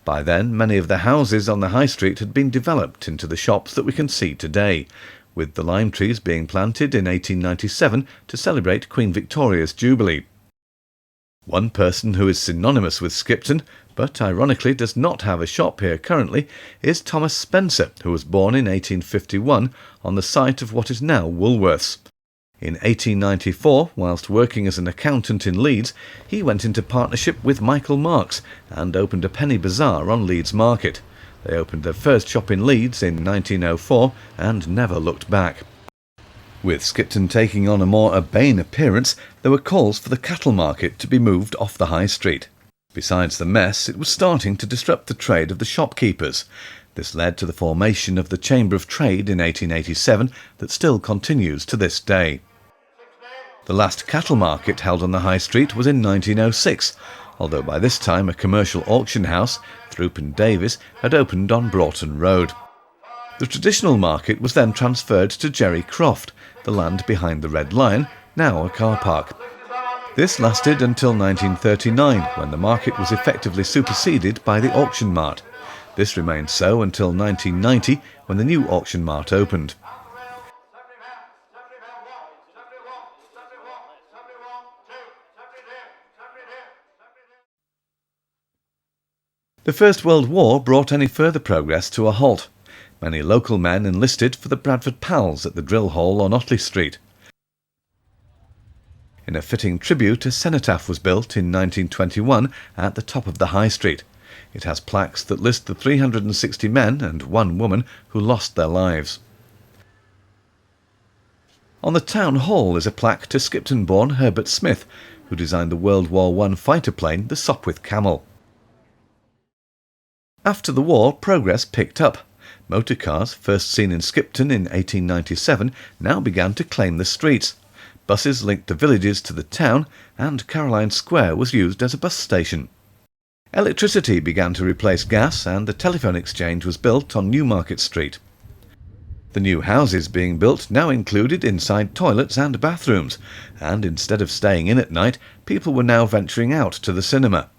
By then, many of the houses on the high street had been developed into the shops that we can see today, with the lime trees being planted in 1897 to celebrate Queen Victoria's Jubilee. One person who is synonymous with Skipton, but ironically does not have a shop here currently, is Thomas Spencer, who was born in 1851 on the site of what is now Woolworths. In 1894, whilst working as an accountant in Leeds, he went into partnership with Michael Marks and opened a penny bazaar on Leeds Market. They opened their first shop in Leeds in 1904 and never looked back. With Skipton taking on a more urbane appearance, there were calls for the cattle market to be moved off the high street. Besides the mess, it was starting to disrupt the trade of the shopkeepers. This led to the formation of the Chamber of Trade in 1887 that still continues to this day. The last cattle market held on the high street was in 1906, although by this time a commercial auction house, Throop and Davies, had opened on Broughton Road. The traditional market was then transferred to Jerry Croft, the land behind the Red Lion, now a car park. This lasted until 1939, when the market was effectively superseded by the auction mart. This remained so until 1990, when the new auction mart opened. The First World War brought any further progress to a halt. Many local men enlisted for the Bradford Pals at the drill hole on Otley Street. In a fitting tribute, a cenotaph was built in 1921 at the top of the High Street. It has plaques that list the 360 men and one woman who lost their lives. On the Town Hall is a plaque to Skipton-born Herbert Smith, who designed the World War I fighter plane, the Sopwith Camel. After the war, progress picked up. Motor cars, first seen in Skipton in 1897, now began to claim the streets. Buses linked the villages to the town, and Caroline Square was used as a bus station. Electricity began to replace gas, and the telephone exchange was built on Newmarket Street. The new houses being built now included inside toilets and bathrooms, and instead of staying in at night, people were now venturing out to the cinema.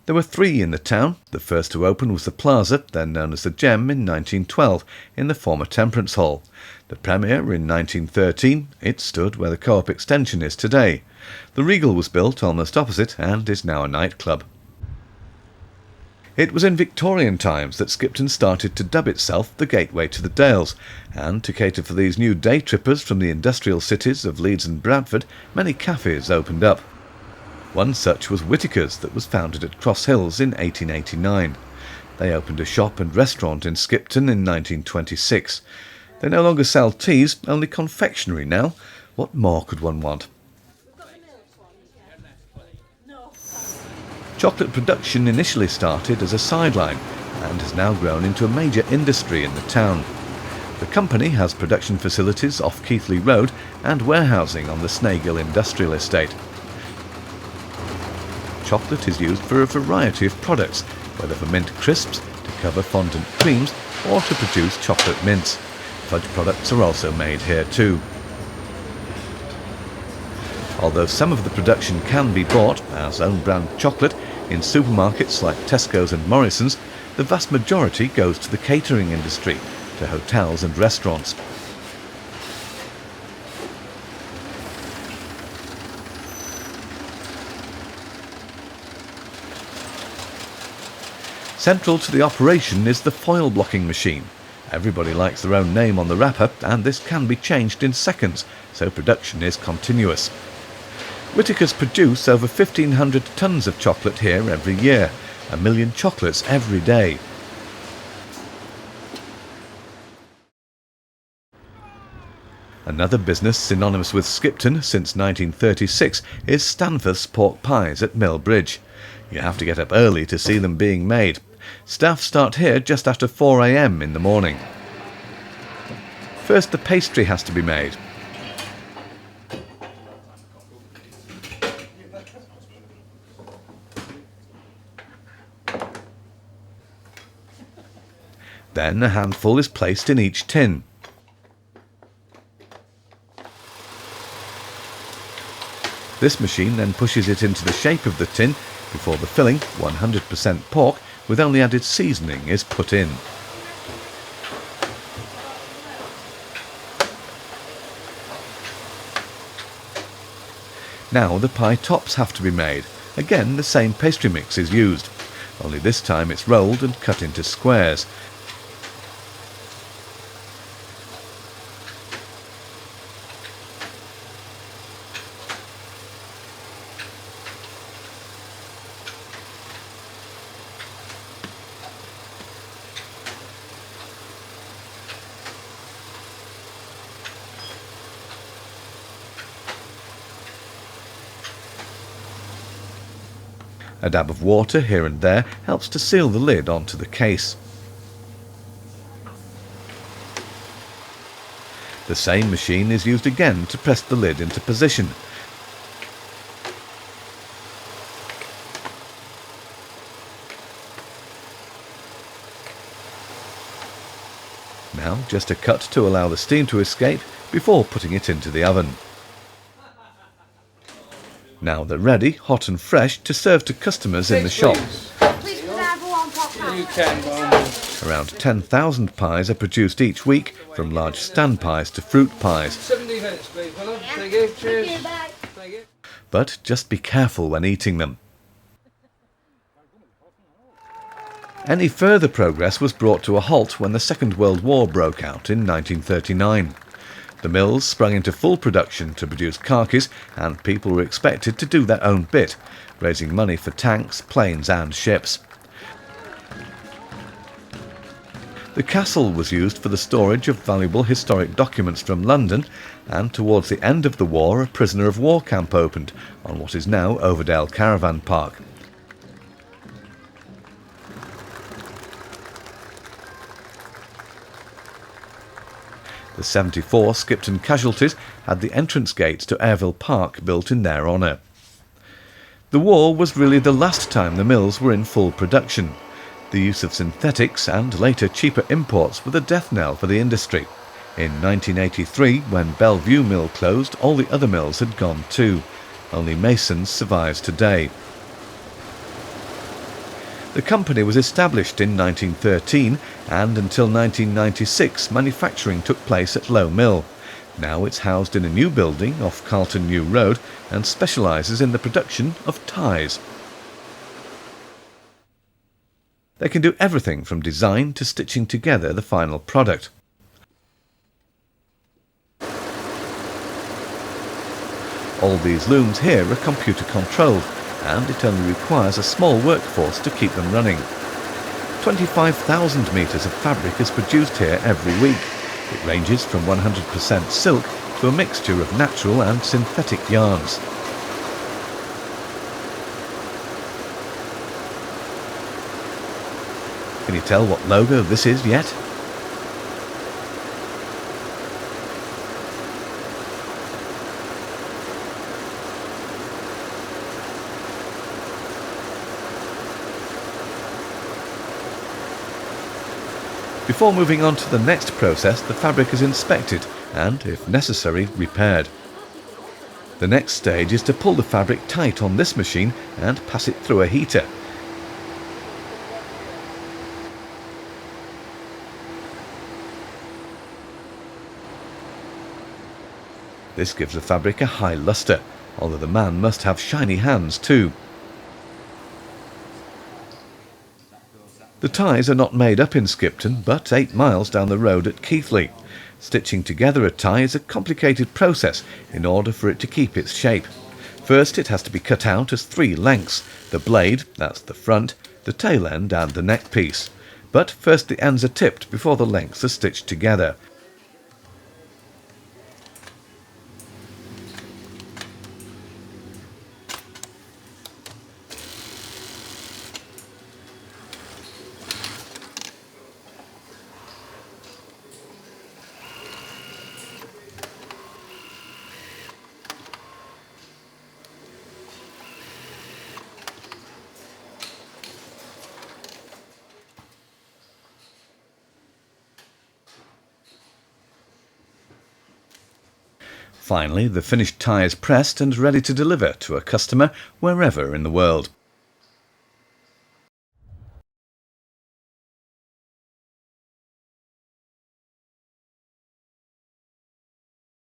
There were 3 in the town. The first to open was the Plaza, then known as the Gem, in 1912, in the former Temperance Hall. The Premier in 1913. It stood where the Co-op extension is today. The Regal was built almost opposite and is now a nightclub. It was in Victorian times that Skipton started to dub itself the Gateway to the Dales, and to cater for these new day trippers from the industrial cities of Leeds and Bradford, many cafes opened up. One such was Whittaker's, that was founded at Cross Hills in 1889. They opened a shop and restaurant in Skipton in 1926. They no longer sell teas, only confectionery now. What more could one want? Chocolate production initially started as a sideline and has now grown into a major industry in the town. The company has production facilities off Keighley Road and warehousing on the Snagill Industrial Estate. Chocolate is used for a variety of products, whether for mint crisps, to cover fondant creams, or to produce chocolate mints. Fudge products are also made here too. Although some of the production can be bought as own brand chocolate in supermarkets like Tesco's and Morrison's, the vast majority goes to the catering industry, to hotels and restaurants. Central to the operation is the foil blocking machine. Everybody likes their own name on the wrapper, and this can be changed in seconds, so production is continuous. Whittaker's produce over 1,500 tonnes of chocolate here every year, 1 million chocolates every day. Another business synonymous with Skipton since 1936 is Stanforth's pork pies at Mill Bridge. You have to get up early to see them being made. Staff start here just after 4 a.m. in the morning. First, the pastry has to be made. Then a handful is placed in each tin. This machine then pushes it into the shape of the tin before the filling, 100% pork with only added seasoning, is put in. Now the pie tops have to be made. Again, the same pastry mix is used, only this time it's rolled and cut into squares. A dab of water here and there helps to seal the lid onto the case. The same machine is used again to press the lid into position. Now just a cut to allow the steam to escape before putting it into the oven. Now they're ready, hot and fresh, to serve to customers in the shop. Please, can I have one pot now? You can, Around 10,000 pies are produced each week, from large stand pies to fruit pies. 70 minutes, please, fella. Thank you. Cheers. Thank you, bye. Thank you. But just be careful when eating them. Any further progress was brought to a halt when the Second World War broke out in 1939. The mills sprung into full production to produce khakis, and people were expected to do their own bit, raising money for tanks, planes and ships. The castle was used for the storage of valuable historic documents from London, and towards the end of the war a prisoner of war camp opened on what is now Overdale Caravan Park. The 74 Skipton casualties had the entrance gates to Airville Park built in their honour. The war was really the last time the mills were in full production. The use of synthetics and later cheaper imports were the death knell for the industry. In 1983, when Bellevue Mill closed, all the other mills had gone too. Only Mason's survives today. The company was established in 1913, and until 1996 manufacturing took place at Low Mill. Now it's housed in a new building off Carlton New Road and specialises in the production of ties. They can do everything from design to stitching together the final product. All these looms here are computer controlled, and it only requires a small workforce to keep them running. 25,000 metres of fabric is produced here every week. It ranges from 100% silk to a mixture of natural and synthetic yarns. Can you tell what logo this is yet? Before moving on to the next process, the fabric is inspected and, if necessary, repaired. The next stage is to pull the fabric tight on this machine and pass it through a heater. This gives the fabric a high lustre, although the man must have shiny hands too. The ties are not made up in Skipton, but 8 miles down the road at Keighley. Stitching together a tie is a complicated process in order for it to keep its shape. First it has to be cut out as 3 lengths: the blade, that's the front, the tail end and the neck piece. But first the ends are tipped before the lengths are stitched together. Finally, the finished tyre is pressed and ready to deliver to a customer wherever in the world.